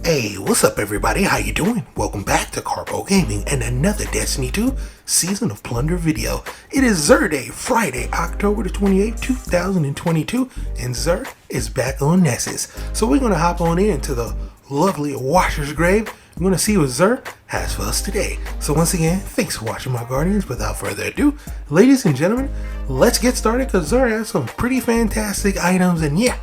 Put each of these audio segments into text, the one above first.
Hey, what's up everybody? How you doing? Welcome back to Karpo Gaming and another Destiny 2 Season of Plunder video. It is Xur Day, Friday, October the 28th, 2022, and Xur is back on Nessus. So we're going to hop on into the lovely Washer's Grave. We're going to see what Xur has for us today. So once again, thanks for watching my Guardians. Without further ado, ladies and gentlemen, let's get started because Xur has some pretty fantastic items, and yeah,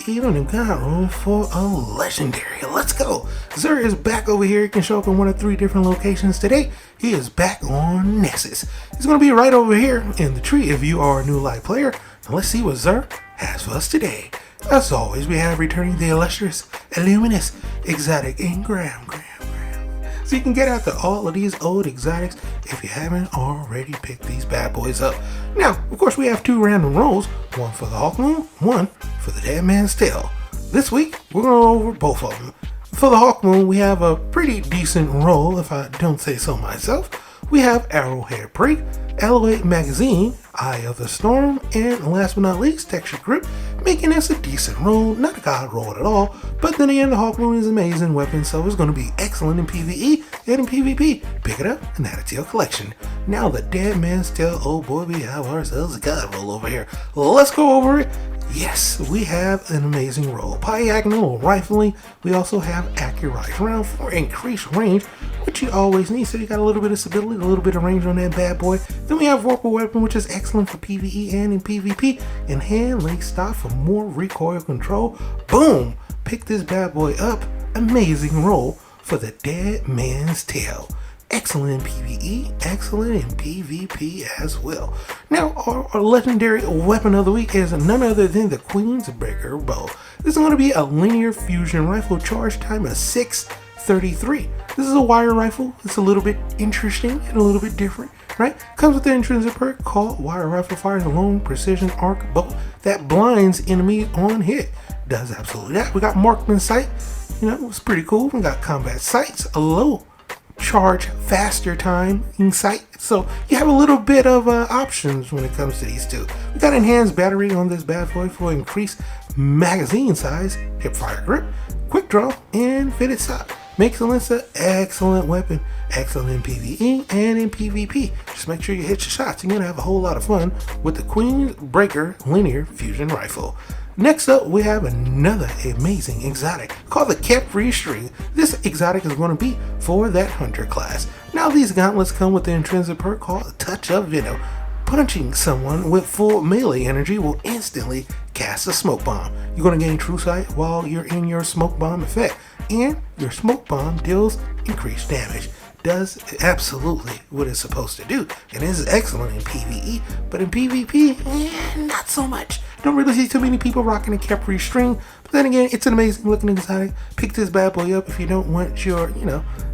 even got room for a legendary. Let's go. Xur is back over here. He can show up in one of 3 different locations today. He is back on Nessus. He's going to be right over here in the tree if you are a new live player. Now let's see what Xur has for us today. As always, we have returning the illustrious, illuminous, exotic, and gram. So you can get after all of these old exotics if you haven't already picked these bad boys up. Now, of course, we have 2 random rolls, one for the Hawk Moon, one for the Dead Man's Tale. This week, we're going to go over both of them. For the Hawk Moon, we have a pretty decent roll, if I don't say so myself. We have Arrowhead Break, Alloy Magazine, Eye of the Storm, and last but not least, Texture Grip, making this a decent roll, not a god roll at all, but then again, the Hawk Moon is an amazing weapon, so it's going to be excellent in PvE and in PvP. Pick it up and add it to your collection. Now the Dead Man's Tale, oh boy, we have ourselves a god roll over here. Let's go over it. Yes, we have an amazing roll. Diagonal rifling. We also have accurate round for increased range, which you always need. So you got a little bit of stability, a little bit of range on that bad boy. Then we have Vorpal Weapon, which is excellent for PvE and in PvP. And Hand Link Stock for more recoil control. Boom! Pick this bad boy up. Amazing roll for the Dead Man's Tale. Excellent in PvE, excellent in PvP as well. Now, our legendary weapon of the week is none other than the Queensbreaker Bow. This is going to be a linear fusion rifle, charge time of 6:33. This is a wire rifle. It's a little bit interesting and a little bit different, right? Comes with the intrinsic perk called Wire Rifle, fires a long precision arc bow that blinds enemies on hit. Does absolutely that. We got Marksman Sight. You know, it's pretty cool. We got Combat Sights, a low charge faster time in sight, so you have a little bit of options when it comes to these two. We got enhanced battery on this bad boy for increased magazine size, hip fire grip, quick draw, and fitted stock. Makes this an excellent weapon, excellent in PvE and in PvP. Just make sure you hit your shots. You're gonna have a whole lot of fun with the Queensbreaker linear fusion rifle. Next up, we have another amazing exotic called the Capri String. This exotic is going to be for that Hunter class. Now, these gauntlets come with the intrinsic perk called Touch of Venom. Punching someone with full melee energy will instantly cast a smoke bomb. You're going to gain true sight while you're in your smoke bomb effect, and your smoke bomb deals increased damage. Does absolutely what it's supposed to do, and is excellent in PvE, but in PvP, not so much. Don't really see too many people rocking a Capri String, but then again, it's an amazing looking exotic. Pick this bad boy up if you don't want your,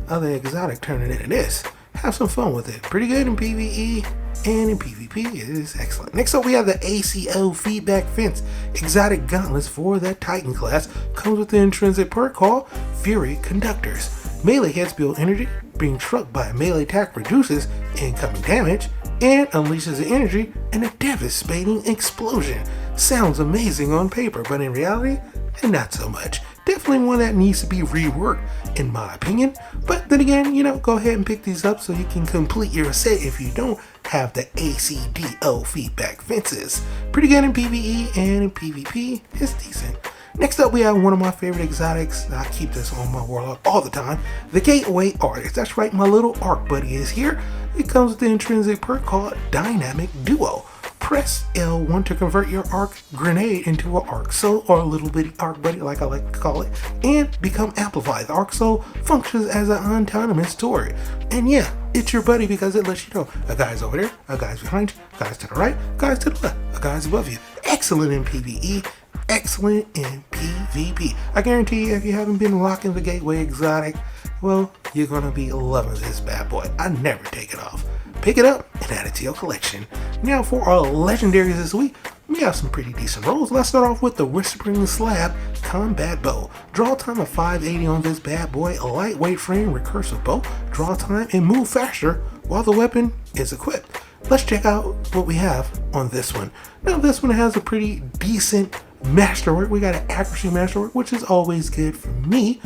other exotic turning into this. Have some fun with it. Pretty good in PvE and in PvP. It is excellent. Next up, we have the ACO Feedback Fence Exotic Gauntlets for that Titan class. Comes with the intrinsic perk called Fury Conductors. Melee hits build energy. Being struck by a melee attack reduces incoming damage and unleashes the energy in a devastating explosion. Sounds amazing on paper, but in reality, not so much. Definitely one that needs to be reworked, in my opinion. But then again, go ahead and pick these up so you can complete your set if you don't have the ACDO feedback fences. Pretty good in PvE and in PvP. It's decent. Next up, we have one of my favorite exotics. I keep this on my warlock all the time. The Gateway Artist. That's right, my little arc buddy is here. It comes with the intrinsic perk called Dynamic Duo. Press L1 to convert your arc grenade into an arc soul, or a little bitty arc buddy like I like to call it, and become amplified. The arc soul functions as an autonomous turret. And yeah, it's your buddy because it lets you know a guy's over there, a guy's behind you, a guy's to the right, a guy's to the left, a guy's above you. Excellent in PvE, excellent in PvP. I guarantee you, if you haven't been rocking the Gateway Exotic, well, you're gonna be loving this bad boy. I never take it off. Pick it up and add it to your collection. Now for our legendaries this week, we have some pretty decent rolls. Let's start off with the Whispering Slab Combat Bow. Draw time of 580 on this bad boy. A lightweight frame recursive bow. Draw time and move faster while the weapon is equipped. Let's check out what we have on this one. Now this one has a pretty decent masterwork. We got an accuracy masterwork, which is always good for me.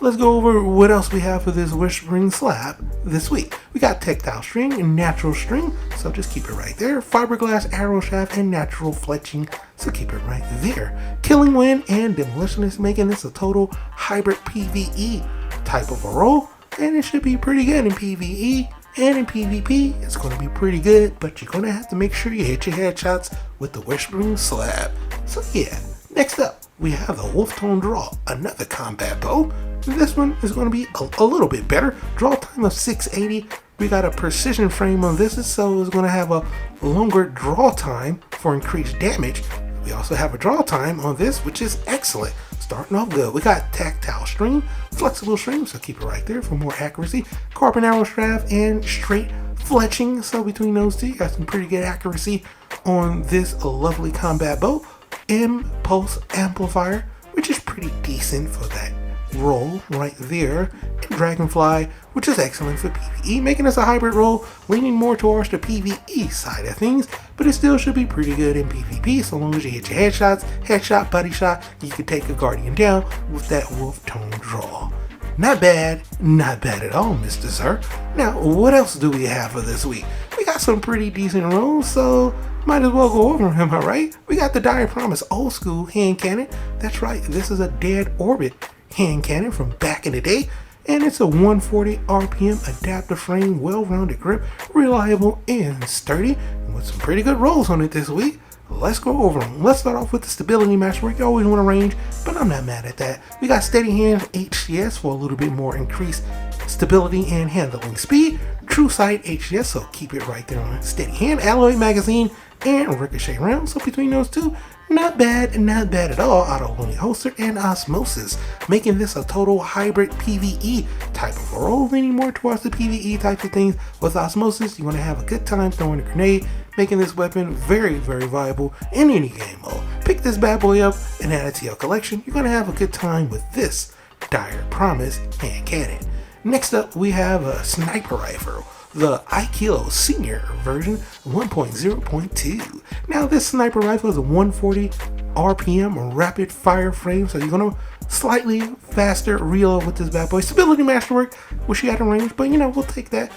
Let's go over what else we have for this Whispering Slab this week. We got Tactile String and Natural String, so just keep it right there. Fiberglass Arrow Shaft and Natural Fletching, so keep it right there. Killing Wind and Demolitionist, making this a total hybrid PvE type of a roll, and it should be pretty good in PvE. And in PvP, it's going to be pretty good, but you're going to have to make sure you hit your headshots with the Whispering Slab. So yeah, next up, we have the Wolf Tone Draw, another combat bow. This one is going to be a little bit better. Draw time of 680. We got a precision frame on this, so it's going to have a longer draw time for increased damage. We also have a draw time on this, which is excellent. Starting off good. We got Tactile String, Flexible String, so keep it right there for more accuracy. Carbon Arrow Shaft and Straight Fletching, so between those two, you got some pretty good accuracy on this lovely combat bow. Impulse Amplifier, which is pretty decent for that roll right there. And Dragonfly, which is excellent for PvE, making us a hybrid roll, leaning more towards the PvE side of things, but it still should be pretty good in PvP, so long as you hit your headshot, body shot, you can take a Guardian down with that Wolf Tone Draw. Not bad at all, Mr. Sir. Now, what else do we have for this week? We got some pretty decent rolls, so might as well go over them, am I right? We got the Dire Promise Old School Hand Cannon. That's right, this is a dead orbit hand cannon from back in the day, and it's a 140 RPM adaptive frame, well-rounded grip, reliable and sturdy, and with some pretty good rolls on it this week. Let's go over them. Let's start off with the Stability Masterwork. You always want to range, but I'm not mad at that. We got Steady Hand HCS for a little bit more increased stability and handling speed. True Sight HCS, so keep it right there on Steady Hand. Alloy Magazine and Ricochet Round, so between those two, not bad at all. Auto Loading Holster and Osmosis, making this a total hybrid PvE type of roll, leaning more towards the PvE type of things. With Osmosis, you want to have a good time throwing a grenade, making this weapon very viable in any game mode. Pick this bad boy up and add it to your collection. You're going to have a good time with this Dire Promise hand cannon. Next up, we have a sniper rifle, the a.k.a. Senior version 1.0.2. Now this sniper rifle is a 140 RPM rapid fire frame, so you're gonna slightly faster reload with this bad boy. Stability Masterwork, wish you had a range, but we'll take that.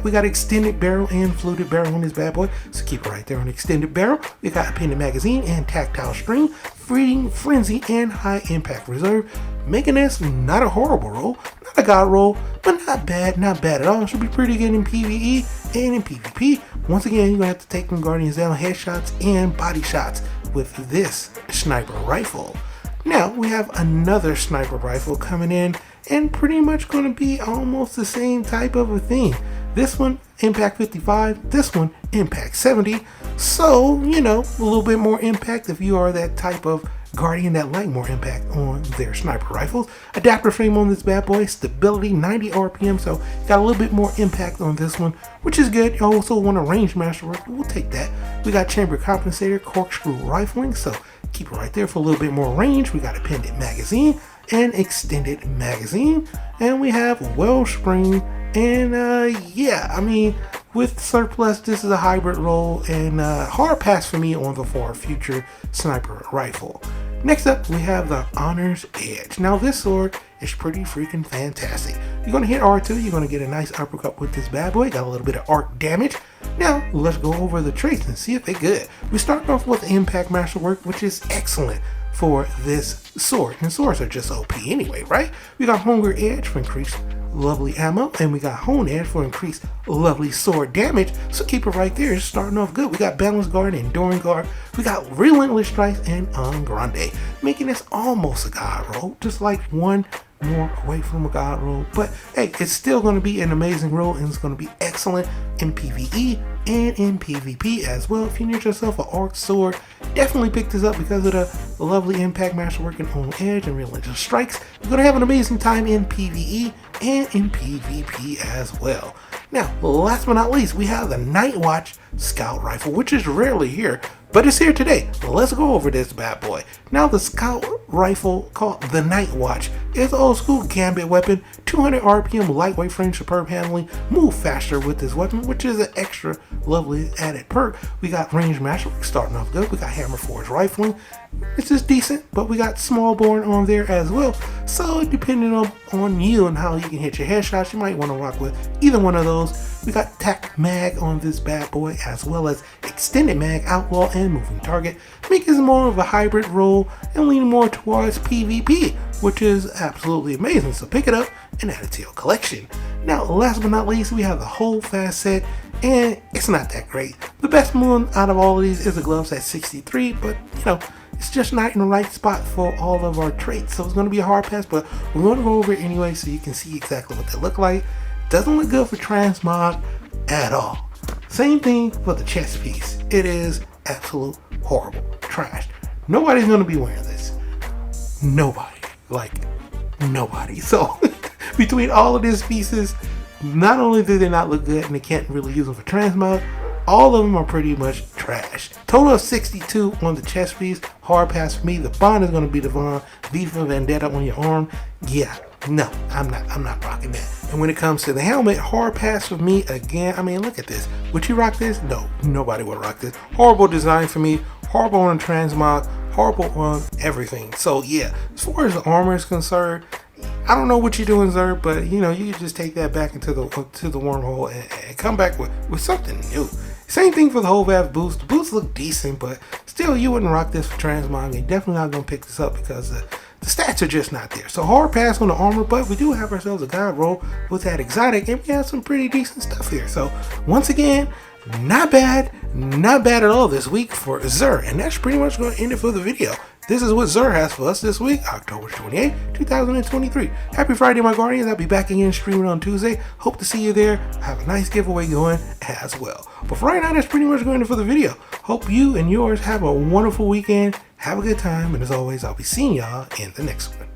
We got extended barrel and fluted barrel on this bad boy, so keep it right there on extended barrel. We got a Appended Magazine and Tactile String, Freeing Frenzy and High Impact Reserve, making this not a horrible roll, not a god roll, but not bad at all. Should be pretty good in PvE and in PvP. Once again, you're gonna have to take them Guardians down, headshots and body shots with this sniper rifle. Now we have another sniper rifle coming in, and pretty much going to be almost the same type of a thing. This one impact 55, this one impact 70. So a little bit more impact if you are that type of Guardian that like more impact on their sniper rifles. Adapter frame on this bad boy, stability 90 RPM, so got a little bit more impact on this one, which is good. You also want a range masterwork, we'll take that. We got chamber compensator, corkscrew rifling, so keep it right there for a little bit more range. We got a Appended Magazine and extended magazine, and we have Wellspring, and with surplus, this is a hybrid roll, and hard pass for me on the far future sniper rifle. Next up, we have the Honor's Edge. Now this sword is pretty freaking fantastic. You're going to hit R2, you're going to get a nice uppercut with this bad boy. Got a little bit of arc damage. Now, let's go over the traits and see if they're good. We start off with Impact Masterwork, which is excellent for this sword. And swords are just OP anyway, right? We got Hunger Edge for increased lovely ammo, and we got Hone Edge for increased lovely sword damage, so keep it right there. It's starting off good. We got Balance Guard and Enduring Guard. We got Relentless Strikes and En Grande, making this almost a god roll, just like one more away from a god roll. But hey, it's still going to be an amazing roll, and it's going to be excellent in PvE and in PvP as well. If you need yourself an arc sword, definitely pick this up because of the lovely Impact Masterwork and On Edge and Relentless Strikes. You're going to have an amazing time in PvE and in PvP as well. Now, last but not least, we have the Night Watch Scout Rifle, which is rarely here, but it's here today. Let's go over this bad boy. Now, the scout rifle called the Night Watch is an old school gambit weapon, 200 RPM, lightweight frame, superb handling, move faster with this weapon, which is an extra lovely added perk. We got range mastery starting off good. We got hammer forged rifling. It's just decent, but we got small bore on there as well. So depending on you and how you can hit your headshots, you might want to rock with either one of those. We got tac mag on this bad boy, as well as extended mag, outlaw, and moving target, making it more of a hybrid role and leaning more towards PvP, which is absolutely amazing. So pick it up and add it to your collection. Now, last but not least, we have the whole fast set, and it's not that great. The best one out of all of these is the gloves at 63, but you know, it's just not in the right spot for all of our traits, so it's going to be a hard pass, but we're going to go over it anyway so you can see exactly what they look like. Doesn't look good for transmog at all. Same thing for the chest piece. It is absolute horrible trash. Nobody's going to be wearing this. Nobody. Like, nobody. So, between all of these pieces, not only do they not look good and they can't really use them for transmog, all of them are pretty much trash. Total of 62 on the chest piece. Hard pass for me. The bond is going to be the Vaughn V for Vendetta on your arm. Yeah, no, I'm not rocking that. And when it comes to the helmet, hard pass for me again. I mean, look at this. Would you rock this? No, nobody would rock this. Horrible design for me. Horrible on transmog. Horrible on everything. So yeah, as far as the armor is concerned, I don't know what you're doing, Xur, but you know, you can just take that back into the wormhole and come back with something new. Same thing for the whole VAV boost. The boosts look decent, but still, you wouldn't rock this for transmog. You're definitely not going to pick this up because the stats are just not there. So hard pass on the armor, but we do have ourselves a god roll with that exotic, and we have some pretty decent stuff here. So once again, not bad at all this week for Xur, and that's pretty much going to end it for the video. This is what Xur has for us this week, October 28, 2023. Happy Friday, my guardians. I'll be back again streaming on Tuesday. Hope to see you there. Have a nice giveaway going as well. But for right now, that's pretty much going to for the video. Hope you and yours have a wonderful weekend. Have a good time. And as always, I'll be seeing y'all in the next one.